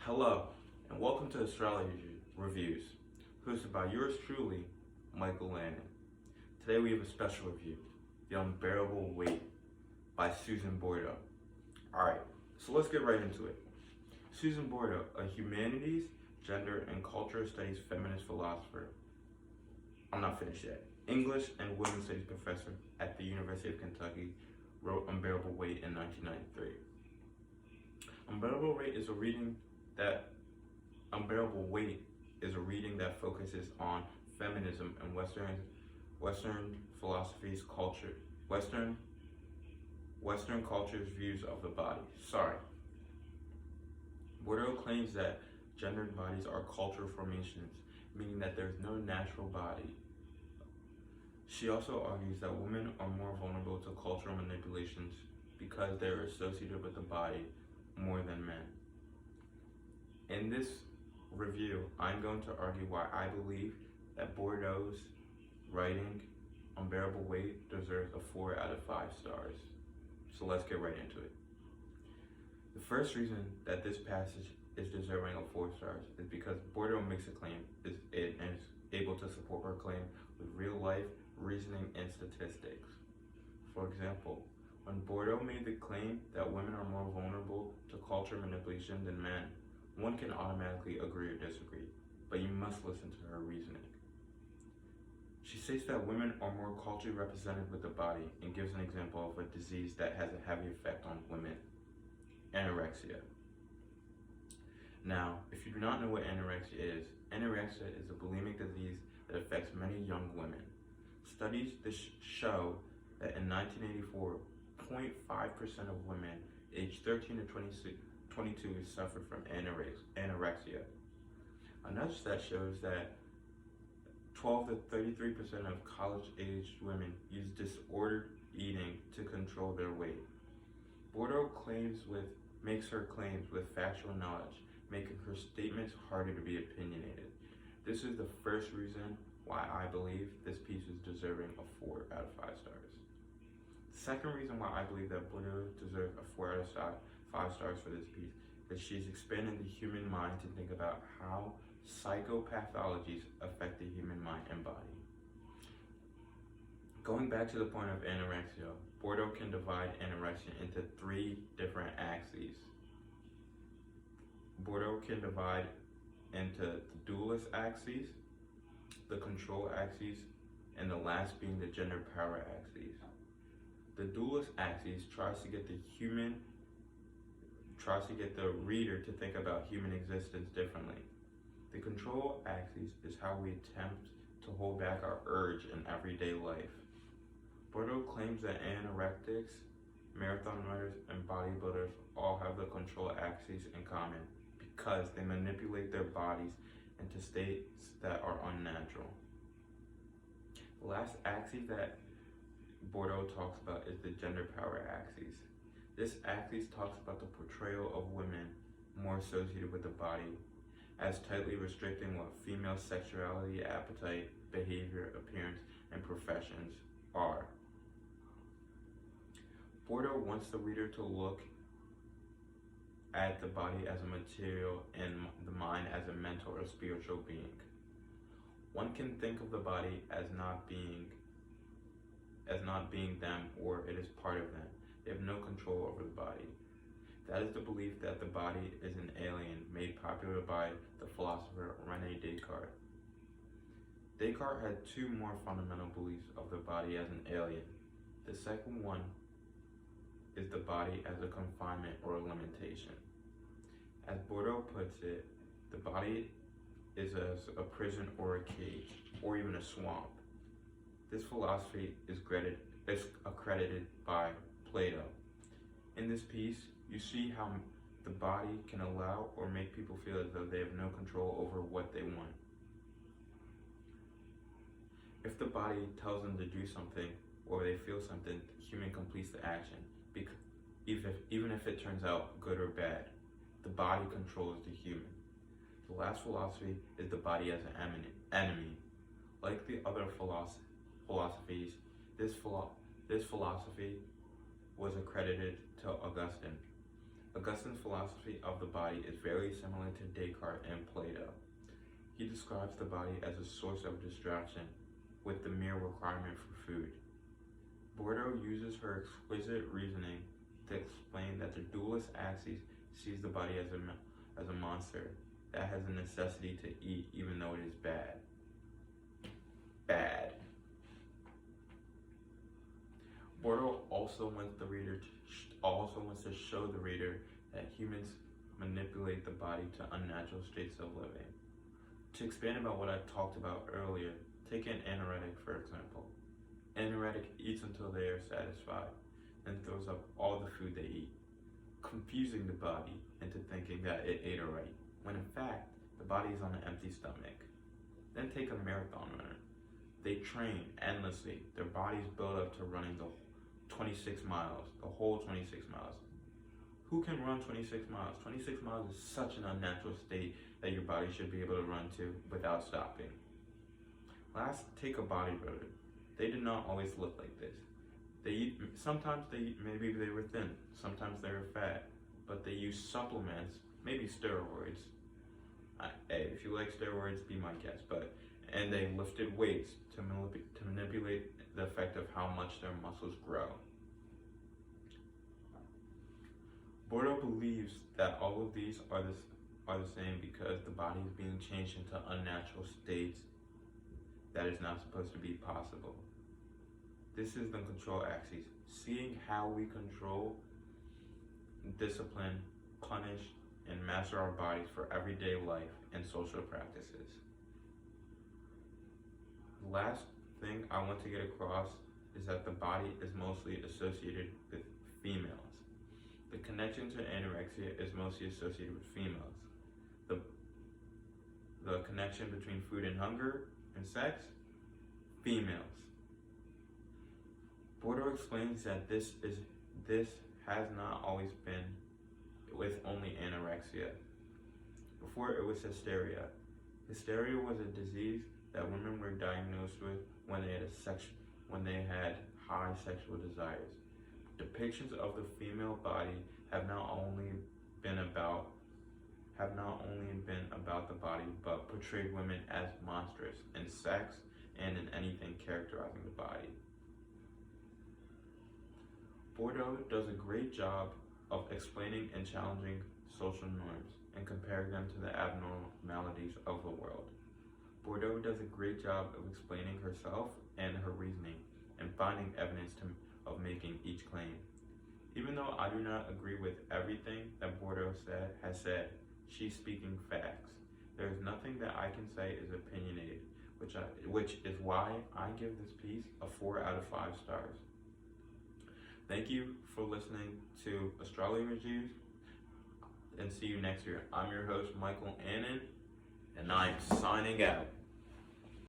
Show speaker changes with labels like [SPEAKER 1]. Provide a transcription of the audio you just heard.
[SPEAKER 1] Hello, and welcome to Astrology Reviews, hosted by yours truly, Michael Lannon. Today we have a special review, The Unbearable Weight by Susan Boydo. Alright, so let's get right into it. Susan Boydo, a humanities, gender, and culture studies feminist philosopher. I'm not finished yet. English and women's studies professor at the University of Kentucky, wrote Unbearable Weight in 1993. Unbearable Weight is a reading that focuses on feminism and Western philosophy's culture, Western culture's views of the body. Boydo claims that gendered bodies are cultural formations, meaning that there is no natural body. She also argues that women are more vulnerable to cultural manipulations because they are associated with the body more than men. In this review, I'm going to argue why I believe that Boydo's writing, Unbearable Weight, deserves a 4 out of 5 stars. So let's get right into it. The first reason that this passage is deserving of 4 stars is because Boydo makes a claim and is able to support her claim with real life reasoning and statistics. For example, when Boydo made the claim that women are more vulnerable to culture manipulation than men, one can automatically agree or disagree, but you must listen to her reasoning. She states that women are more culturally represented with the body and gives an example of a disease that has a heavy effect on women: anorexia. Now, if you do not know what anorexia is a bulimic disease that affects many young women. Studies show that in 1984, 0.5% of women aged 13 to 22 suffered from anorexia. Another stat shows that 12 to 33% of college-aged women use disordered eating to control their weight. Boydo makes her claims with factual knowledge, making her statements harder to be opinionated. This is the first reason why I believe this piece is deserving of 4 out of 5 stars. The second reason why I believe that Boydo deserves a 4 out of 5 stars for this piece is she's expanding the human mind to think about how psychopathologies affect the human mind and body. Going back to the point of anorexia, Boydo can divide anorexia into 3 different axes. Boydo can divide into the dualist axis, the control axis, and the last being the gender power axis. The dualist axis tries to get the reader to think about human existence differently. The control axis is how we attempt to hold back our urge in everyday life. Boydo claims that anorectics, marathon runners, and bodybuilders all have the control axis in common because they manipulate their bodies into states that are unnatural. The last axis that Boydo talks about is the gender power axis. This axis talks about the portrayal of women more associated with the body as tightly restricting what female sexuality, appetite, behavior, appearance, and professions are. Boydo wants the reader to look at the body as a material and the mind as a mental or spiritual being. One can think of the body as not being them, or it is part of them. They have no control over the body. That is the belief that the body is an alien made popular by the philosopher René Descartes. Descartes had 2 more fundamental beliefs of the body as an alien. The second one is the body as a confinement or a limitation. As Boydo puts it, the body is as a prison or a cage, or even a swamp. This philosophy is accredited by Plato. In this piece, you see how the body can allow or make people feel as though they have no control over what they want. If the body tells them to do something or they feel something, the human completes the action, even if it turns out good or bad. The body controls the human. The last philosophy is the body as an enemy. Like the other philosophies, this philosophy was accredited to Augustine. Augustine's philosophy of the body is very similar to Descartes and Plato. He describes the body as a source of distraction, with the mere requirement for food. Bordeaux uses her exquisite reasoning to explain that the dualist axis sees the body as a monster that has a necessity to eat even though it is bad. Bad. Bordeaux also wants to show the reader that humans manipulate the body to unnatural states of living. To expand about what I talked about earlier, take an anoretic for example. An anoretic eats until they are satisfied, then throws up all the food they eat, confusing the body into thinking that it ate already, when in fact, the body is on an empty stomach. Then take a marathon runner. They train endlessly. Their bodies build up to running the 26 miles, the whole 26 miles. Who can run 26 miles? 26 miles is such an unnatural state that your body should be able to run to without stopping. Last, take a bodybuilder. They did not always look like this. Sometimes maybe they were thin, sometimes they were fat, but they use supplements, maybe steroids. Hey, if you like steroids, be my guest. And they lifted weights to manipulate the effect of how much their muscles grow. Bordeaux believes that all of these are the same because the body is being changed into unnatural states that is not supposed to be possible. This is the control axis, seeing how we control, discipline, punish, and master our bodies for everyday life and social practices. The last thing I want to get across is that the body is mostly associated with females. The connection to anorexia is mostly associated with females. The connection between food and hunger and sex, females. Bordeaux explains that this has not always been with only anorexia. Before it was hysteria. Hysteria was a disease that women were diagnosed with when they had high sexual desires. Depictions of the female body have not only been about the body, but portrayed women as monstrous in sex and in anything characterizing the body. Bordeaux does a great job of explaining and challenging social norms and comparing them to the abnormalities of the world. Bordeaux does a great job of explaining herself and her reasoning and finding evidence of making each claim. Even though I do not agree with everything that Bordeaux has said, she's speaking facts. There is nothing that I can say is opinionated, which is why I give this piece a 4 out of 5 stars. Thank you for listening to Astrology, and see you next year. I'm your host, Michael Annan, and I'm signing out.